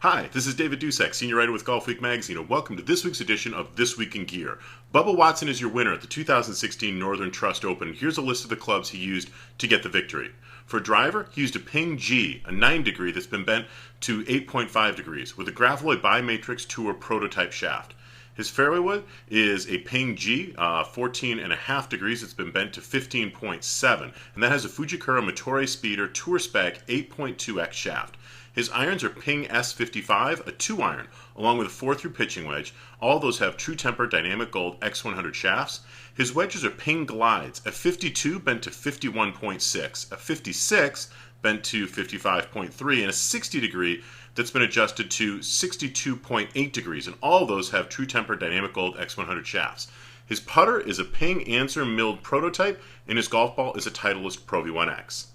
Hi, this is David Dusek, senior writer with Golfweek magazine, and welcome to this week's edition of This Week in Gear. Bubba Watson is your winner at the 2016 Northern Trust Open. Here's a list of the clubs he used to get the victory. For a driver, he used a Ping G, a 9 degree that's been bent to 8.5 degrees, with a Grafaloy Bi-Matrix Tour prototype shaft. His fairway wood is a Ping G, 14.5 degrees. It's been bent to 15.7, and that has a Fujikura Motore Speeder Tour Spec 8.2x shaft. His irons are Ping S55, a 2-iron, along with a 4-through pitching wedge. All those have True Temper Dynamic Gold X100 shafts. His wedges are Ping Glides, a 52 bent to 51.6, a 56 bent to 55.3, and a 60 degree that's been adjusted to 62.8 degrees, and all those have True Temper Dynamic Gold X100 shafts. His putter is a Ping Answer milled prototype, and his golf ball is a Titleist Pro V1X.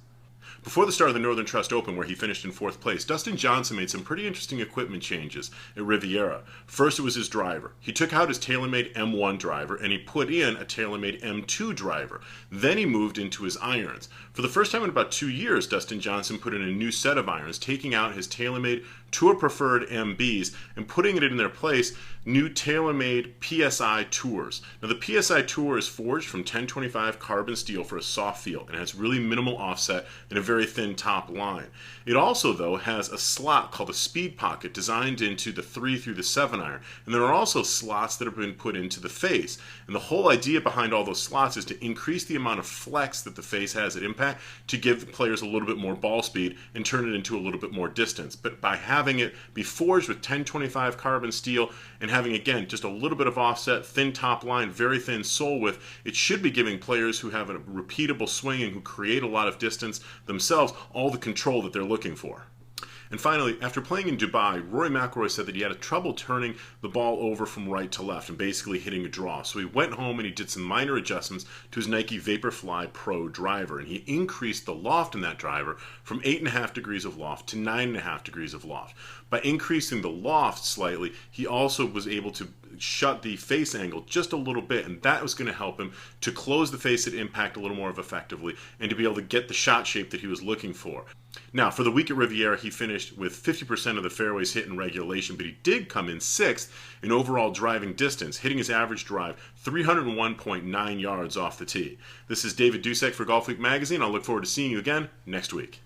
Before the start of the Northern Trust Open, where he finished in 4th place, Dustin Johnson made some pretty interesting equipment changes at Riviera. First, it was his driver. He took out his TaylorMade M1 driver and he put in a TaylorMade M2 driver. Then he moved into his irons. For the first time in about 2 years, Dustin Johnson put in a new set of irons, taking out his TaylorMade Tour Preferred MBs and putting it in their place new TaylorMade PSI Tours. Now the PSI Tour is forged from 1025 carbon steel for a soft feel and has really minimal offset and a very thin top line. It also, though, has a slot called a speed pocket designed into the 3 through the 7 iron, and there are also slots that have been put into the face. And the whole idea behind all those slots is to increase the amount of flex that the face has at impact to give the players a little bit more ball speed and turn it into a little bit more distance. But by having it be forged with 1025 carbon steel and having, again, just a little bit of offset, thin top line, very thin sole width, it should be giving players who have a repeatable swing and who create a lot of distance themselves all the control that they're looking for. And finally, after playing in Dubai, Rory McIlroy said that he had trouble turning the ball over from right to left and basically hitting a draw. So he went home and he did some minor adjustments to his Nike Vaporfly Pro driver, and he increased the loft in that driver from 8.5 degrees of loft to 9.5 degrees of loft. By increasing the loft slightly, he also was able to shut the face angle just a little bit, and that was going to help him to close the face at impact a little more effectively and to be able to get the shot shape that he was looking for. Now, for the week at Riviera, he finished with 50% of the fairways hit in regulation, but he did come in 6th in overall driving distance, hitting his average drive 301.9 yards off the tee. This is David Dusek for Golfweek magazine. I'll look forward to seeing you again next week.